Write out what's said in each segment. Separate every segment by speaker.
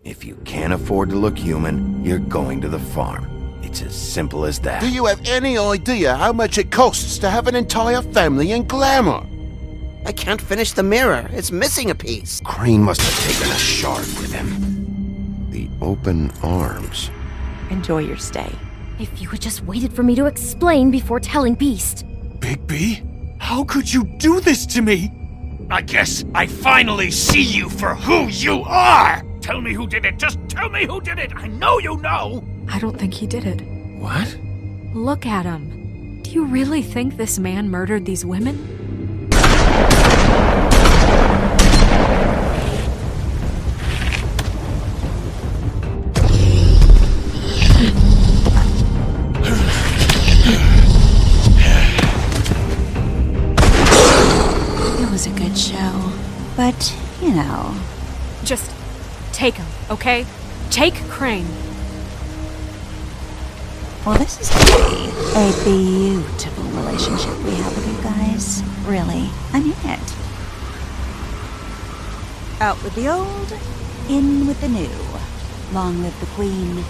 Speaker 1: If you can't afford to look human, you're going to the farm. It's as simple as that.
Speaker 2: Do you have any idea how much it costs to have an entire family in glamour?
Speaker 3: I can't finish the mirror. It's missing a piece.
Speaker 1: Crane must have taken a shard with him. The open arms.
Speaker 4: Enjoy your stay.
Speaker 5: If you had just waited for me to explain before telling Beast.
Speaker 6: Bigby? How could you do this to me? I guess I finally see you for who you are! Tell me who did it! Just tell me who did it! I know you know!
Speaker 7: I don't think he did it.
Speaker 6: What?
Speaker 7: Look at him. Do you really think this man murdered these women?
Speaker 8: It was a good show, but, you know...
Speaker 7: Just take him, okay? Take Crane.
Speaker 8: Well, this is gonna be a beautiful relationship we have with you guys. Really, I mean it. Out with the old, in with the new. Long live the Queen.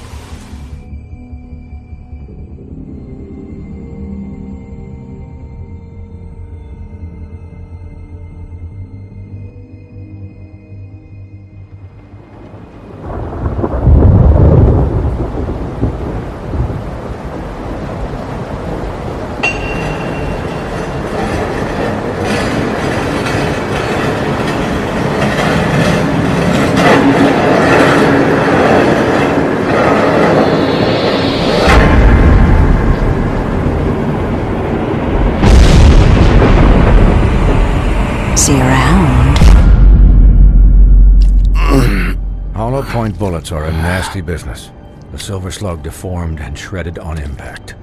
Speaker 8: See you around.
Speaker 9: Hollow point bullets are a nasty business. The silver slug deformed and shredded on impact.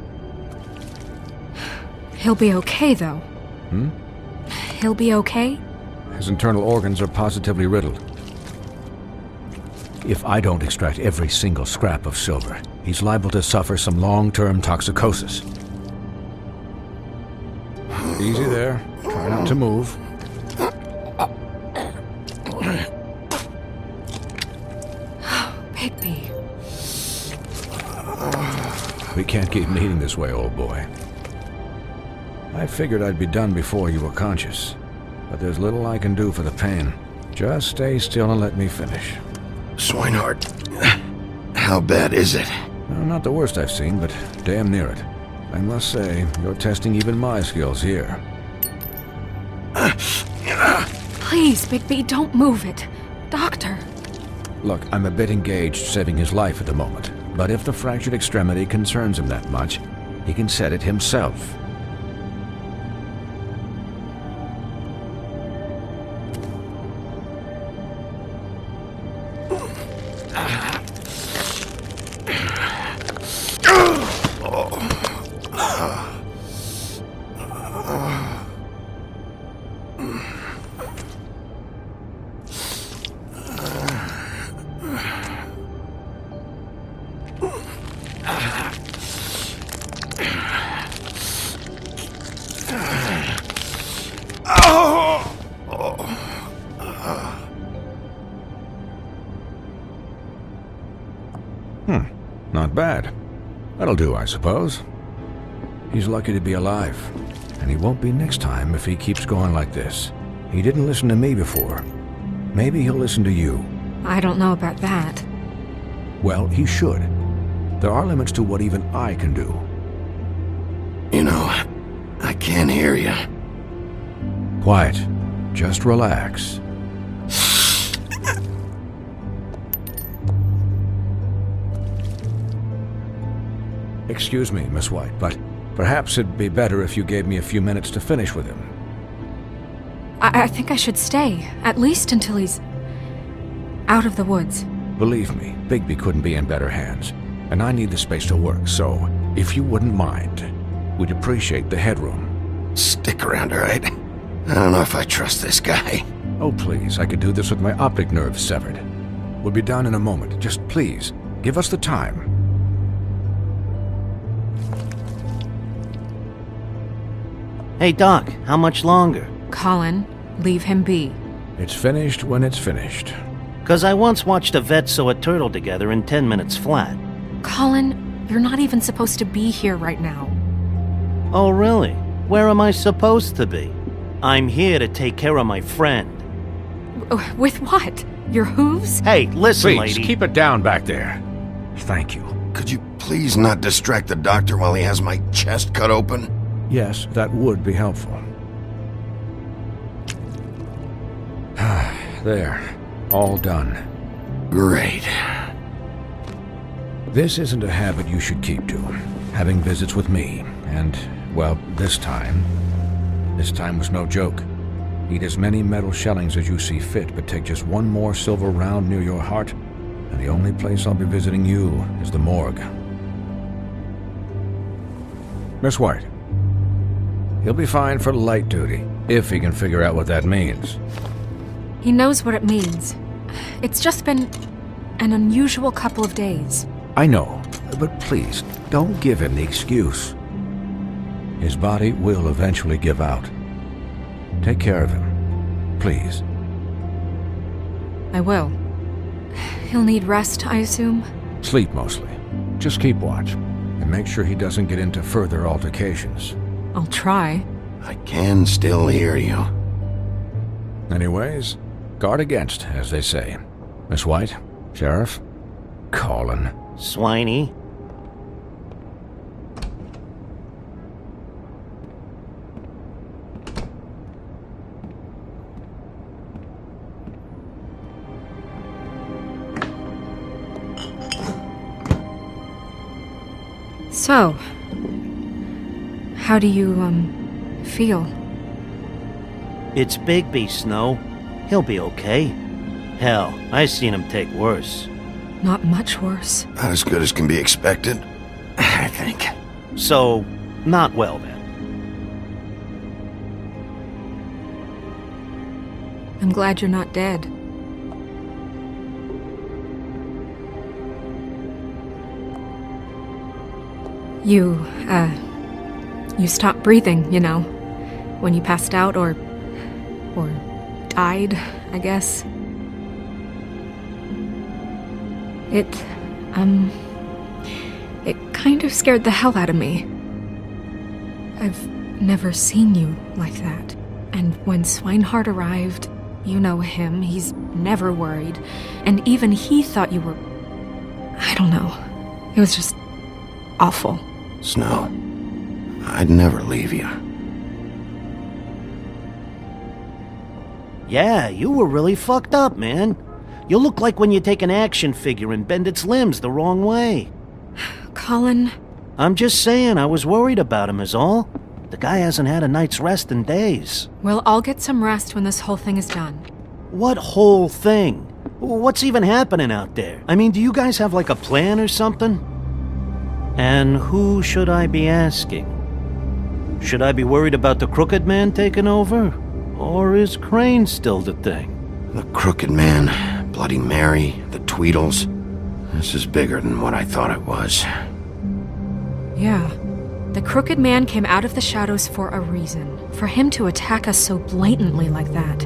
Speaker 7: He'll be okay, though. He'll be okay?
Speaker 9: His internal organs are positively riddled. If I don't extract every single scrap of silver, he's liable to suffer some long-term toxicosis. Easy there. Try not to move.
Speaker 7: Bigby.
Speaker 9: We can't keep meeting this way, old boy. I figured I'd be done before you were conscious, but there's little I can do for the pain. Just stay still and let me finish.
Speaker 1: Swinehart, how bad is it?
Speaker 9: Well, not the worst I've seen, but damn near it. I must say, you're testing even my skills here.
Speaker 7: Please, Bigby, don't move it. Doctor.
Speaker 9: Look, I'm a bit engaged saving his life at the moment, but if the fractured extremity concerns him that much, he can set it himself. Not bad. That'll do, I suppose. He's lucky to be alive, and he won't be next time if he keeps going like this. He didn't listen to me before. Maybe he'll listen to you.
Speaker 7: I don't know about that.
Speaker 9: Well, he should. There are limits to what even I can do.
Speaker 1: You know, I can't hear you.
Speaker 9: Quiet. Just relax. Excuse me, Miss White, but perhaps it'd be better if you gave me a few minutes to finish with him.
Speaker 7: I think I should stay, at least until he's out of the woods.
Speaker 9: Believe me, Bigby couldn't be in better hands, and I need the space to work, so if you wouldn't mind, we'd appreciate the headroom.
Speaker 1: Stick around, all right? I don't know if I trust this guy.
Speaker 9: Oh, please, I could do this with my optic nerve severed. We'll be done in a moment. Just please, give us the time.
Speaker 4: Hey, Doc, how much longer?
Speaker 7: Colin, leave him be.
Speaker 9: It's finished when it's finished.
Speaker 4: 'Cause I once watched a vet sew a turtle together in 10 minutes flat.
Speaker 7: Colin, you're not even supposed to be here right now.
Speaker 4: Oh, really? Where am I supposed to be? I'm here to take care of my friend.
Speaker 7: With what? Your hooves?
Speaker 4: Hey, listen,
Speaker 9: Please,
Speaker 4: lady.
Speaker 9: keep it down back there. Thank you.
Speaker 1: Could you please not distract the doctor while he has my chest cut open?
Speaker 9: Yes, that would be helpful. There. All done.
Speaker 1: Great.
Speaker 9: This isn't a habit you should keep to. Having visits with me, and, well, this time was no joke. Eat as many metal shellings as you see fit, but take just one more silver round near your heart, and the only place I'll be visiting you is the morgue. Miss White. He'll be fine for light duty, if he can figure out what that means.
Speaker 7: He knows what it means. It's just been an unusual couple of days.
Speaker 9: I know, but please, don't give him the excuse. His body will eventually give out. Take care of him, please.
Speaker 7: I will. He'll need rest, I assume?
Speaker 9: Sleep mostly. Just keep watch, and make sure he doesn't get into further altercations.
Speaker 7: I'll try.
Speaker 1: I can still hear you.
Speaker 9: Anyways, guard against, as they say. Miss White, Sheriff, Colin.
Speaker 4: Swiney.
Speaker 7: So, how do you, feel?
Speaker 4: It's Bigby, Snow. He'll be okay. Hell, I seen him take worse.
Speaker 7: Not much worse.
Speaker 1: Not as good as can be expected, I think.
Speaker 4: So, not well then.
Speaker 7: I'm glad you're not dead. You stopped breathing, you know, when you passed out or died, I guess. It kind of scared the hell out of me. I've never seen you like that. And when Swinehart arrived, you know him, he's never worried. And even he thought you were... I don't know. It was just awful.
Speaker 1: Snow, I'd never leave you.
Speaker 4: Yeah, you were really fucked up, man. You look like when you take an action figure and bend its limbs the wrong way.
Speaker 7: Colin...
Speaker 4: I'm just saying, I was worried about him is all. The guy hasn't had a night's rest in days.
Speaker 7: Well, I'll get some rest when this whole thing is done.
Speaker 4: What whole thing? What's even happening out there? I mean, do you guys have like a plan or something? And who should I be asking? Should I be worried about the Crooked Man taking over? Or is Crane still the thing?
Speaker 1: The Crooked Man, Bloody Mary, the Tweedles. This is bigger than what I thought it was.
Speaker 7: Yeah. The Crooked Man came out of the shadows for a reason. For him to attack us so blatantly like that.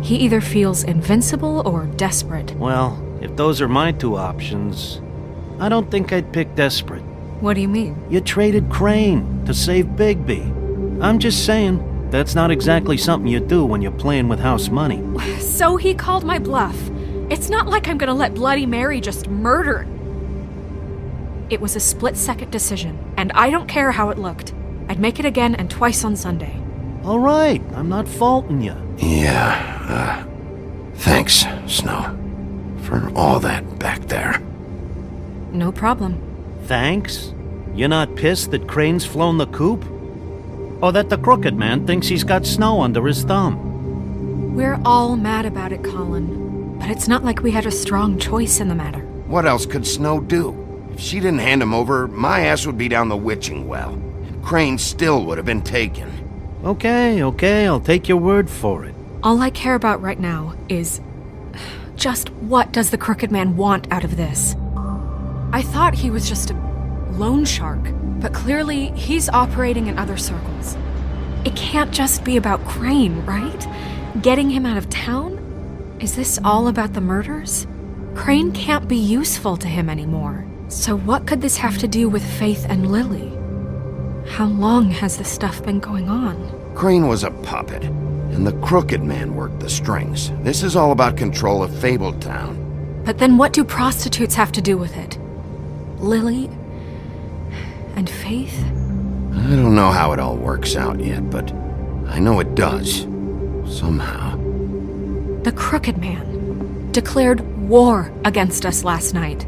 Speaker 7: He either feels invincible or desperate.
Speaker 4: Well, if those are my two options, I don't think I'd pick desperate.
Speaker 7: What do you mean?
Speaker 4: You traded Crane to save Bigby. I'm just saying, that's not exactly something you do when you're playing with house money.
Speaker 7: So he called my bluff. It's not like I'm gonna let Bloody Mary just murder. It was a split-second decision, and I don't care how it looked. I'd make it again and twice on Sunday.
Speaker 4: All right, I'm not faulting you.
Speaker 1: Yeah, thanks, Snow, for all that back there.
Speaker 7: No problem.
Speaker 4: Thanks? You're not pissed that Crane's flown the coop? Or that the Crooked Man thinks he's got Snow under his thumb?
Speaker 7: We're all mad about it, Colin. But it's not like we had a strong choice in the matter.
Speaker 1: What else could Snow do? If she didn't hand him over, my ass would be down the witching well. And Crane still would have been taken.
Speaker 4: Okay, I'll take your word for it.
Speaker 7: All I care about right now is... just what does the Crooked Man want out of this? I thought he was just a loan shark, but clearly he's operating in other circles. It can't just be about Crane, right? Getting him out of town? Is this all about the murders? Crane can't be useful to him anymore. So what could this have to do with Faith and Lily? How long has this stuff been going on?
Speaker 1: Crane was a puppet, and the crooked man worked the strings. This is all about control of Fabletown.
Speaker 7: But then what do prostitutes have to do with it? Lily? And Faith?
Speaker 1: I don't know how it all works out yet, but I know it does. Somehow.
Speaker 7: The crooked man declared war against us last night.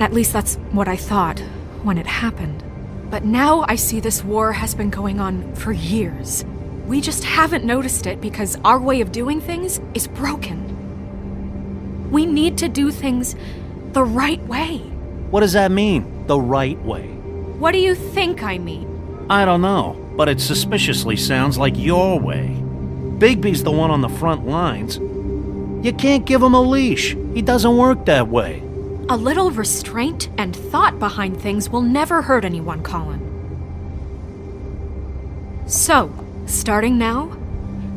Speaker 7: At least that's what I thought when it happened. But now I see this war has been going on for years. We just haven't noticed it because our way of doing things is broken. We need to do things the right way.
Speaker 4: What does that mean, the right way?
Speaker 7: What do you think I mean?
Speaker 4: I don't know, but it suspiciously sounds like your way. Bigby's the one on the front lines. You can't give him a leash. He doesn't work that way.
Speaker 7: A little restraint and thought behind things will never hurt anyone, Colin. So, starting now,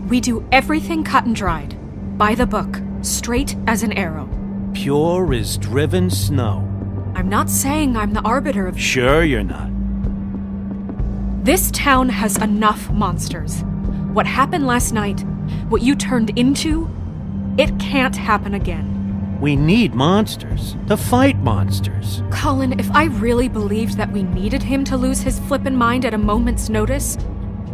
Speaker 7: we do everything cut and dried. By the book, straight as an arrow.
Speaker 4: Pure as driven snow.
Speaker 7: I'm not saying I'm the arbiter of...
Speaker 4: Sure you're not.
Speaker 7: This town has enough monsters. What happened last night, what you turned into, it can't happen again.
Speaker 4: We need monsters to fight monsters.
Speaker 7: Colin, if I really believed that we needed him to lose his flippin' mind at a moment's notice,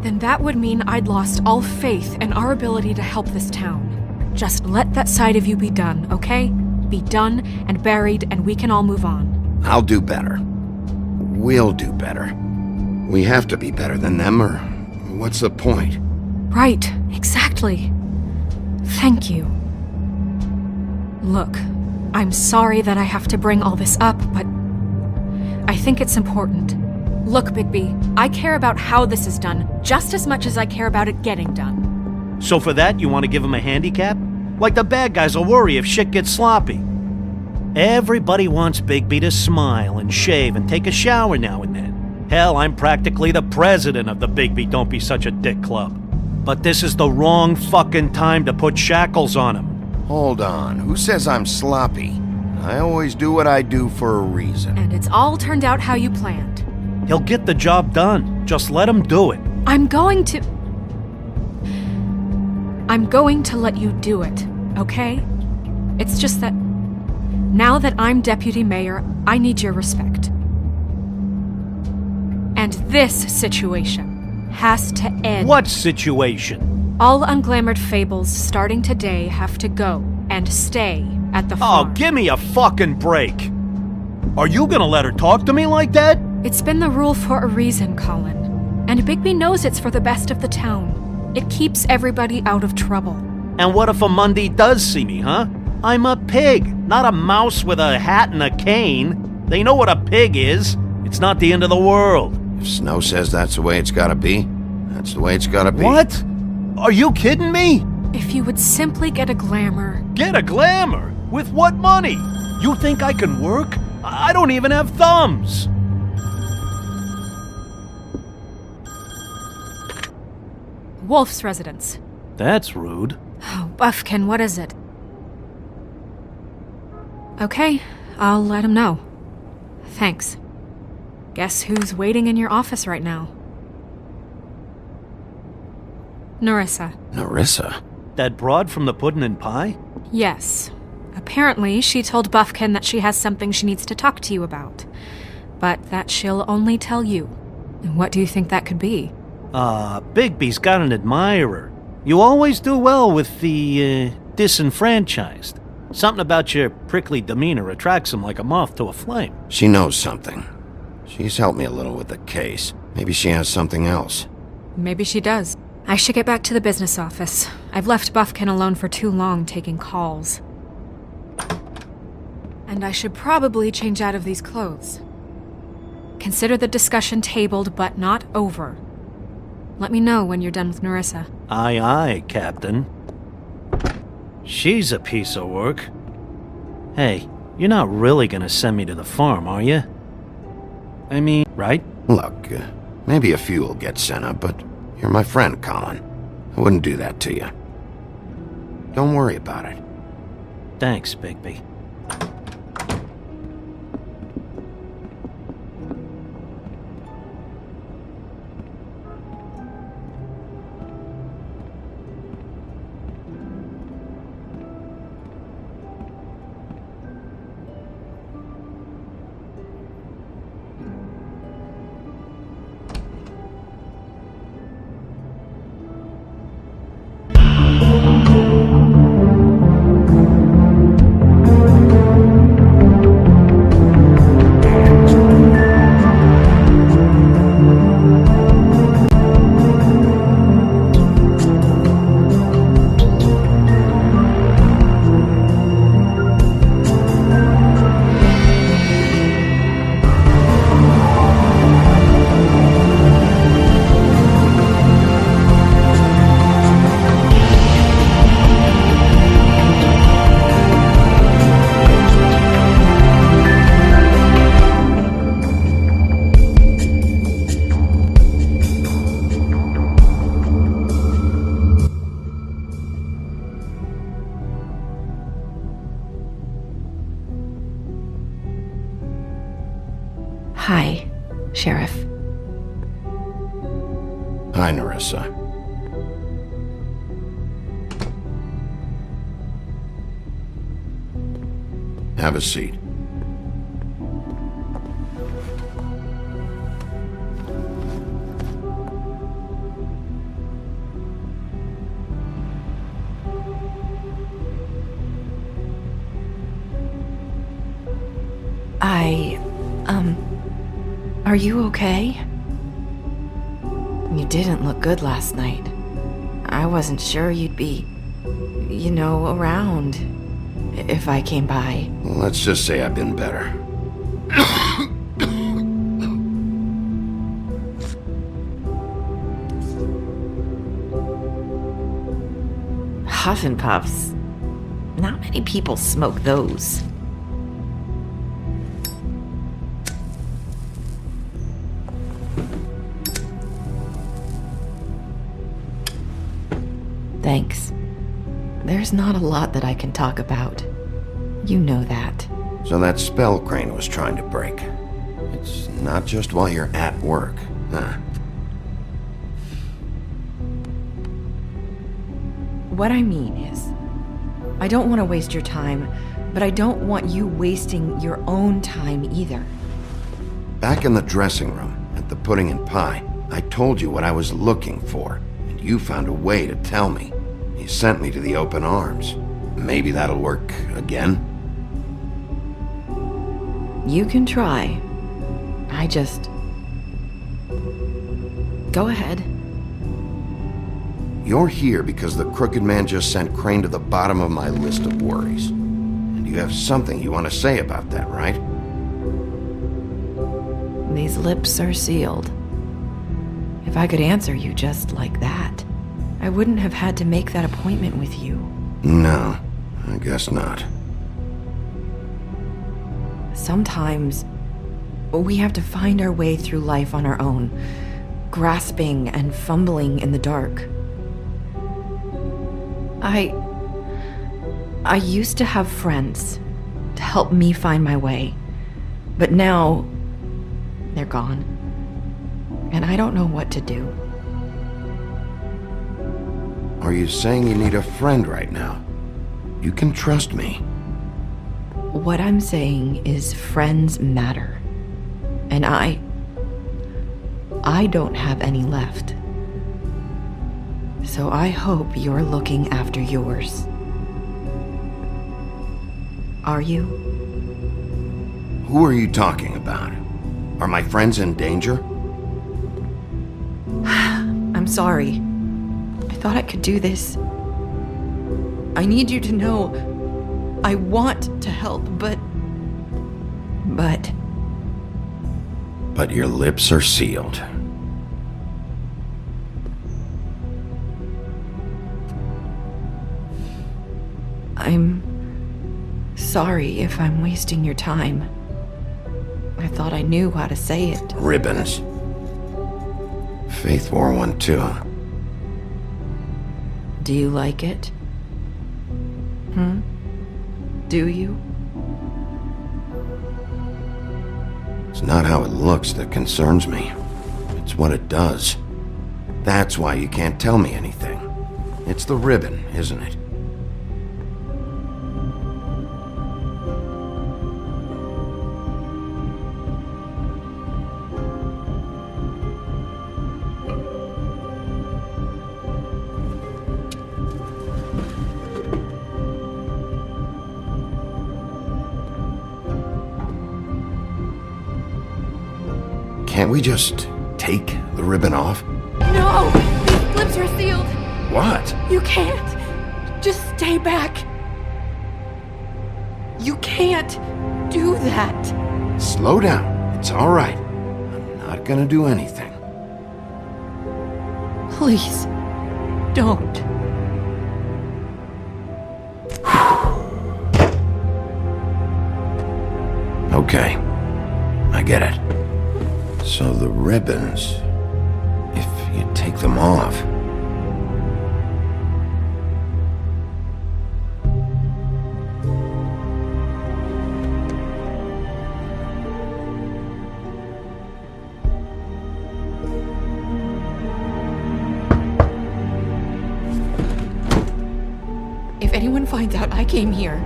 Speaker 7: then that would mean I'd lost all faith in our ability to help this town. Just let that side of you be done, okay? Be done and buried, and we can all move on.
Speaker 1: I'll do better. We'll do better. We have to be better than them, or what's the point?
Speaker 7: Right, exactly. Thank you. Look, I'm sorry that I have to bring all this up, but I think it's important. Look, Bigby, I care about how this is done just as much as I care about it getting done.
Speaker 4: So for that, you want to give him a handicap? Like the bad guys will worry if shit gets sloppy. Everybody wants Bigby to smile and shave and take a shower now and then. Hell, I'm practically the president of the Bigby Don't Be Such a Dick Club. But this is the wrong fucking time to put shackles on him.
Speaker 1: Hold on, who says I'm sloppy? I always do what I do for a reason.
Speaker 7: And it's all turned out how you planned.
Speaker 4: He'll get the job done. Just let him do it.
Speaker 7: I'm going to let you do it, okay? It's just that now that I'm deputy mayor, I need your respect. And this situation has to end.
Speaker 4: What situation?
Speaker 7: All unglamored fables starting today have to go and stay at the farm.
Speaker 4: Oh, give me a fucking break. Are you gonna let her talk to me like that?
Speaker 7: It's been the rule for a reason, Colin. And Bigby knows it's for the best of the town. It keeps everybody out of trouble.
Speaker 4: And what if a Monday does see me, huh? I'm a pig, not a mouse with a hat and a cane. They know what a pig is. It's not the end of the world.
Speaker 1: If Snow says that's the way it's gotta be, that's the way it's gotta be.
Speaker 4: What? Are you kidding me?
Speaker 7: If you would simply get a glamour.
Speaker 4: Get a glamour? With what money? You think I can work? I don't even have thumbs.
Speaker 7: Wolf's residence.
Speaker 4: That's rude.
Speaker 7: Oh, Buffkin, what is it? Okay, I'll let him know. Thanks. Guess who's waiting in your office right now? Nerissa.
Speaker 1: Nerissa?
Speaker 4: That broad from the Puddin' and Pie?
Speaker 7: Yes. Apparently, she told Buffkin that she has something she needs to talk to you about. But that she'll only tell you. And what do you think that could be?
Speaker 4: Bigby's got an admirer. You always do well with the, disenfranchised. Something about your prickly demeanor attracts him like a moth to a flame.
Speaker 1: She knows something. She's helped me a little with the case. Maybe she has something else.
Speaker 7: Maybe she does. I should get back to the business office. I've left Buffkin alone for too long taking calls. And I should probably change out of these clothes. Consider the discussion tabled but not over. Let me know when you're done with Nerissa.
Speaker 4: Aye, aye, Captain. She's a piece of work. Hey, you're not really gonna send me to the farm, are you? I mean, right?
Speaker 1: Look, maybe a few will get sent up, but You're my friend, Colin. I wouldn't do that to you. Don't worry about it.
Speaker 4: Thanks, Bigby.
Speaker 7: Hi, Sheriff.
Speaker 1: Hi, Nerissa. Have a seat.
Speaker 7: Are you okay? You didn't look good last night. I wasn't sure you'd be, around if I came by.
Speaker 1: Well, let's just say I've been better.
Speaker 7: Huff and Puffs. Not many people smoke those. Thanks. There's not a lot that I can talk about. You know that.
Speaker 1: So that spell Crane was trying to break. It's not just while you're at work, huh?
Speaker 7: What I mean is, I don't want to waste your time, but I don't want you wasting your own time either.
Speaker 1: Back in the dressing room, at the pudding and pie, I told you what I was looking for, and you found a way to tell me. You sent me to the open arms. Maybe that'll work again?
Speaker 7: You can try. I just... Go ahead.
Speaker 1: You're here because the crooked man just sent Crane to the bottom of my list of worries. And you have something you want to say about that, right?
Speaker 7: These lips are sealed. If I could answer you just like that, I wouldn't have had to make that appointment with you.
Speaker 1: No, I guess not.
Speaker 7: Sometimes, we have to find our way through life on our own, grasping and fumbling in the dark. I used to have friends to help me find my way, but now they're gone, and I don't know what to do.
Speaker 1: Are you saying you need a friend right now? You can trust me.
Speaker 7: What I'm saying is friends matter, and I don't have any left. So I hope you're looking after yours. Are you?
Speaker 1: Who are you talking about? Are my friends in danger?
Speaker 7: I'm sorry. I thought I could do this. I need you to know I want to help, but...
Speaker 1: But your lips are sealed.
Speaker 7: I'm sorry if I'm wasting your time. I thought I knew how to say it.
Speaker 1: Ribbons. Faith wore one too.
Speaker 10: Do you like it? Do you?
Speaker 1: It's not how it looks that concerns me. It's what it does. That's why you can't tell me anything. It's the ribbon, isn't it? Can't we just take the ribbon off?
Speaker 7: No! These lips are sealed!
Speaker 1: What?
Speaker 7: You can't! Just stay back! You can't do that!
Speaker 1: Slow down. It's all right. I'm not gonna do anything.
Speaker 10: Please, don't.
Speaker 1: Okay. I get it. So the ribbons, if you take them off...
Speaker 10: If anyone finds out I came here...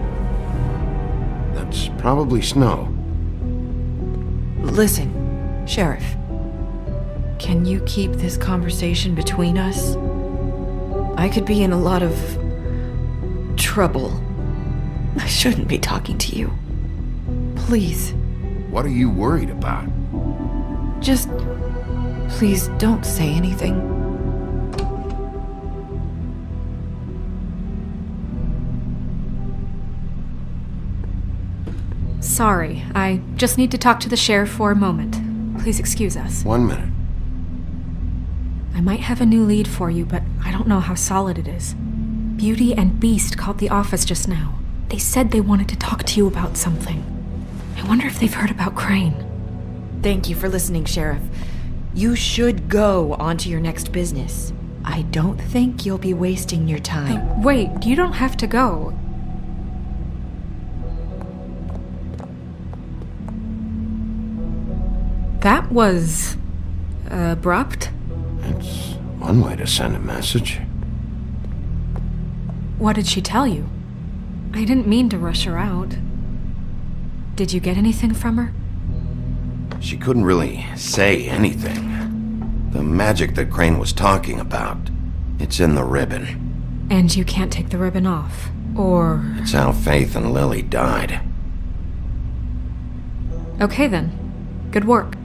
Speaker 1: That's probably snow.
Speaker 10: Listen, Sheriff. Can you keep this conversation between us? I could be in a lot of... trouble. I shouldn't be talking to you. Please.
Speaker 1: What are you worried about?
Speaker 10: Just... please don't say anything.
Speaker 7: Sorry, I just need to talk to the sheriff for a moment. Please excuse us.
Speaker 1: 1 minute.
Speaker 7: I might have a new lead for you, but I don't know how solid it is. Beauty and Beast called the office just now. They said they wanted to talk to you about something. I wonder if they've heard about Crane.
Speaker 10: Thank you for listening, Sheriff. You should go on to your next business. I don't think you'll be wasting your time.
Speaker 7: Wait, you don't have to go. That was... abrupt?
Speaker 1: It's one way to send a message.
Speaker 7: What did she tell you? I didn't mean to rush her out. Did you get anything from her?
Speaker 1: She couldn't really say anything. The magic that Crane was talking about, it's in the ribbon.
Speaker 7: And you can't take the ribbon off, or...
Speaker 1: It's how Faith and Lily died.
Speaker 7: Okay then. Good work.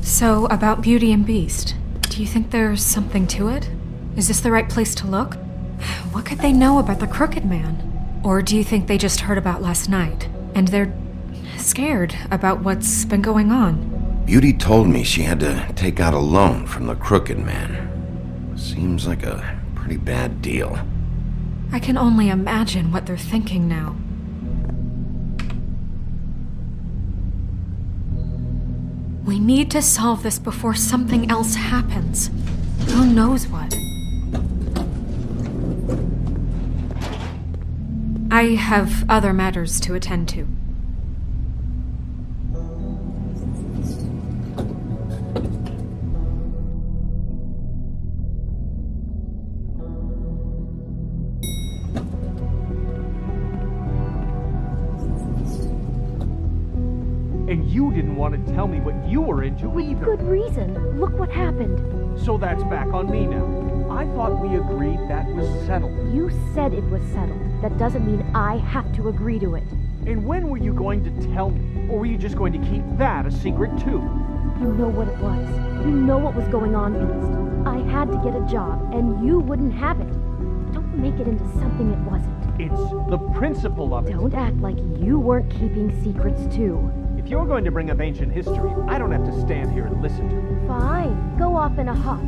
Speaker 7: So, about Beauty and Beast, do you think there's something to it? Is this the right place to look? What could they know about the Crooked Man? Or do you think they just heard about last night, and they're scared about what's been going on?
Speaker 1: Beauty told me she had to take out a loan from the Crooked Man. Seems like a pretty bad deal.
Speaker 7: I can only imagine what they're thinking now. We need to solve this before something else happens. Who knows what? I have other matters to attend to.
Speaker 11: And you didn't want to tell me what you were into either.
Speaker 5: Good reason. Look what happened.
Speaker 11: So that's back on me now. I thought we agreed that was settled.
Speaker 5: You said it was settled. That doesn't mean I have to agree to it.
Speaker 11: And when were you going to tell me? Or were you just going to keep that a secret too?
Speaker 5: You know what it was. You know what was going on, Beast. I had to get a job, and you wouldn't have it. Don't make it into something it wasn't.
Speaker 11: It's the principle of it.
Speaker 5: Don't act like you weren't keeping secrets too.
Speaker 11: If you're going to bring up ancient history, I don't have to stand here and listen to it.
Speaker 5: Fine. Go off in a huff.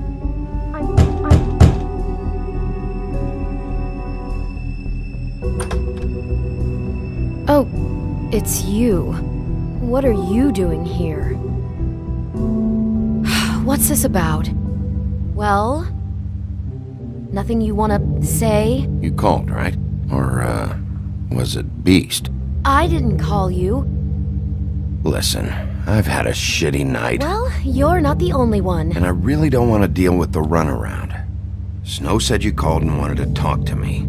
Speaker 12: Oh, it's you. What are you doing here? What's this about? Well,
Speaker 5: Nothing you wanna say?
Speaker 1: You called, right? Or, was it Beast?
Speaker 5: I didn't call you.
Speaker 1: Listen, I've had a shitty night.
Speaker 5: Well, you're not the only one.
Speaker 1: And I really don't want to deal with the runaround. Snow said you called and wanted to talk to me.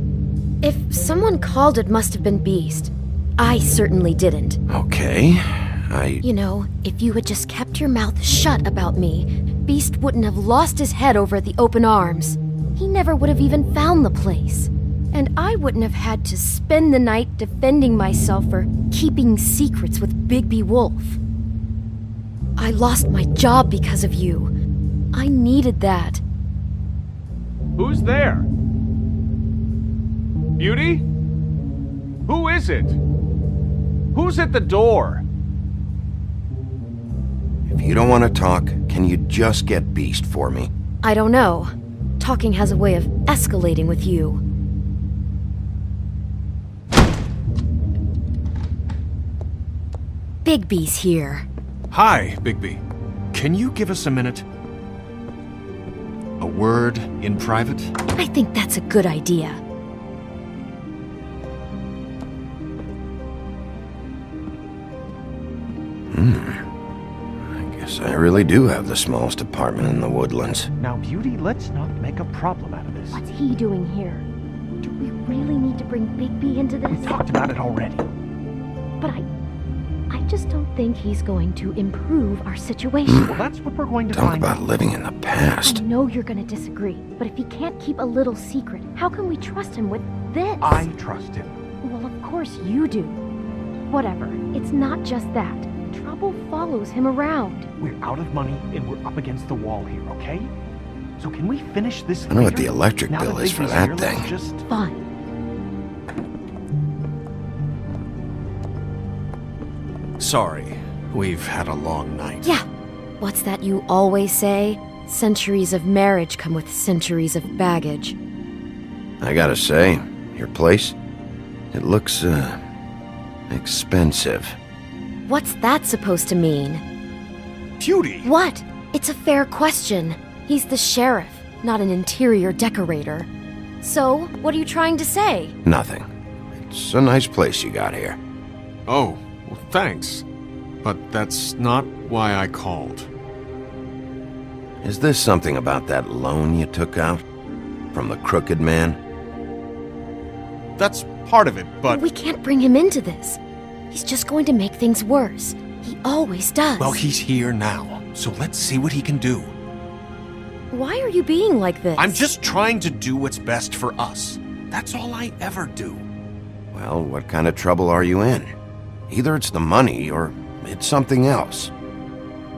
Speaker 5: If someone called, it must have been Beast. I certainly didn't.
Speaker 1: Okay,
Speaker 5: You know, if you had just kept your mouth shut about me, Beast wouldn't have lost his head over at the open arms. He never would have even found the place. And I wouldn't have had to spend the night defending myself for keeping secrets with Bigby Wolf. I lost my job because of you. I needed that.
Speaker 11: Who's there? Beauty? Who is it? Who's at the door?
Speaker 1: if you don't want to talk, can you just get Beast for me?
Speaker 5: I don't know. Talking has a way of escalating with you. Bigby's here.
Speaker 6: Hi, Bigby. Can you give us a minute? A word in private?
Speaker 5: I think that's a good idea.
Speaker 1: I guess I really do have the smallest apartment in the Woodlands.
Speaker 11: Now, Beauty, let's not make a problem out of this.
Speaker 5: What's he doing here? Do we really need to bring Bigby into this?
Speaker 11: We talked about it already.
Speaker 5: But I just don't think he's going to improve our situation.
Speaker 11: Well, that's what we're going to
Speaker 1: Talk
Speaker 11: find
Speaker 1: about
Speaker 11: out.
Speaker 1: living in the past.
Speaker 5: I know you're going to disagree, but if he can't keep a little secret, how can we trust him with this?
Speaker 11: I trust him.
Speaker 5: Well, of course you do. Whatever. It's not just that. Trouble follows him around.
Speaker 11: We're out of money and we're up against the wall here, okay? So can we finish this
Speaker 1: I know what
Speaker 11: later?
Speaker 1: the electric
Speaker 11: Now
Speaker 1: bill
Speaker 11: that
Speaker 1: is for
Speaker 11: Bigby's
Speaker 1: that
Speaker 11: here,
Speaker 1: thing.
Speaker 11: let's just...
Speaker 5: Fine.
Speaker 6: Sorry, we've had a long night.
Speaker 5: Yeah. What's that you always say? Centuries of marriage come with centuries of baggage.
Speaker 1: I gotta say, your place, it looks, expensive.
Speaker 5: What's that supposed to mean?
Speaker 6: Beauty!
Speaker 5: What? It's a fair question. He's the sheriff, not an interior decorator. So, what are you trying to say?
Speaker 1: Nothing. It's a nice place you got here.
Speaker 6: Oh, well, thanks. But that's not why I called.
Speaker 1: Is this something about that loan you took out? From the crooked man?
Speaker 6: That's part of it, but...
Speaker 5: We can't bring him into this. He's just going to make things worse. He always does.
Speaker 6: Well, he's here now, so let's see what he can do.
Speaker 5: Why are you being like this?
Speaker 6: I'm just trying to do what's best for us. That's all I ever do.
Speaker 1: Well, what kind of trouble are you in? Either it's the money, or it's something else.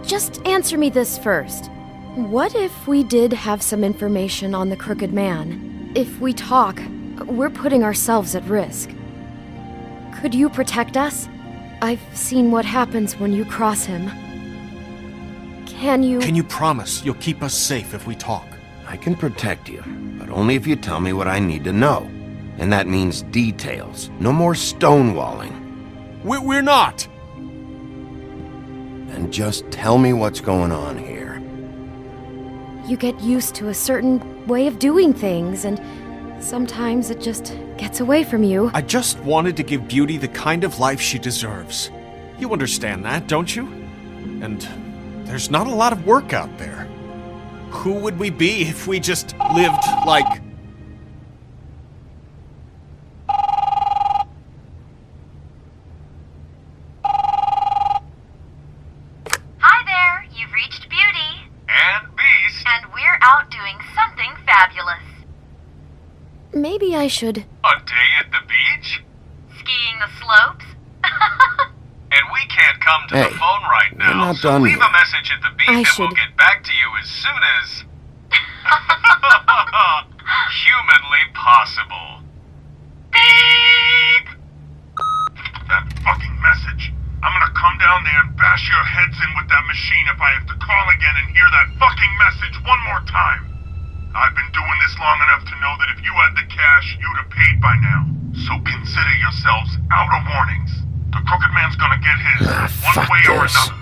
Speaker 5: Just answer me this first. What if we did have some information on the crooked man? If we talk, we're putting ourselves at risk. Could you protect us? I've seen what happens when you cross him. Can you
Speaker 6: promise you'll keep us safe if we talk?
Speaker 1: I can protect you, but only if you tell me what I need to know. And that means details. No more stonewalling.
Speaker 6: We're not!
Speaker 1: And just tell me what's going on here.
Speaker 5: You get used to a certain way of doing things, and sometimes it just gets away from you.
Speaker 6: I just wanted to give Beauty the kind of life she deserves. You understand that, don't you? And there's not a lot of work out there. Who would we be if we just lived like...
Speaker 13: Hi there, you've reached Beauty.
Speaker 6: And Beast.
Speaker 13: And we're out doing something fabulous.
Speaker 5: Maybe I should...
Speaker 6: A day at the beach?
Speaker 13: Skiing the slopes.
Speaker 6: And we can't come to
Speaker 1: Hey,
Speaker 6: the phone right
Speaker 1: we're
Speaker 6: now,
Speaker 1: not
Speaker 6: so
Speaker 1: done
Speaker 6: leave
Speaker 1: yet.
Speaker 6: a message at the beach
Speaker 5: I
Speaker 6: and
Speaker 5: should-
Speaker 6: we'll get back to you as soon as... humanly possible. Beep!
Speaker 14: That fucking message. I'm gonna come down there and bash your heads in with that machine if I have to call again and hear that fucking message one more time. I've been doing this long enough to know that if you had the cash, you'd have paid by now. So consider yourselves out of warnings. The crooked man's gonna get his, one
Speaker 1: fuck
Speaker 14: way or
Speaker 1: this.
Speaker 14: another.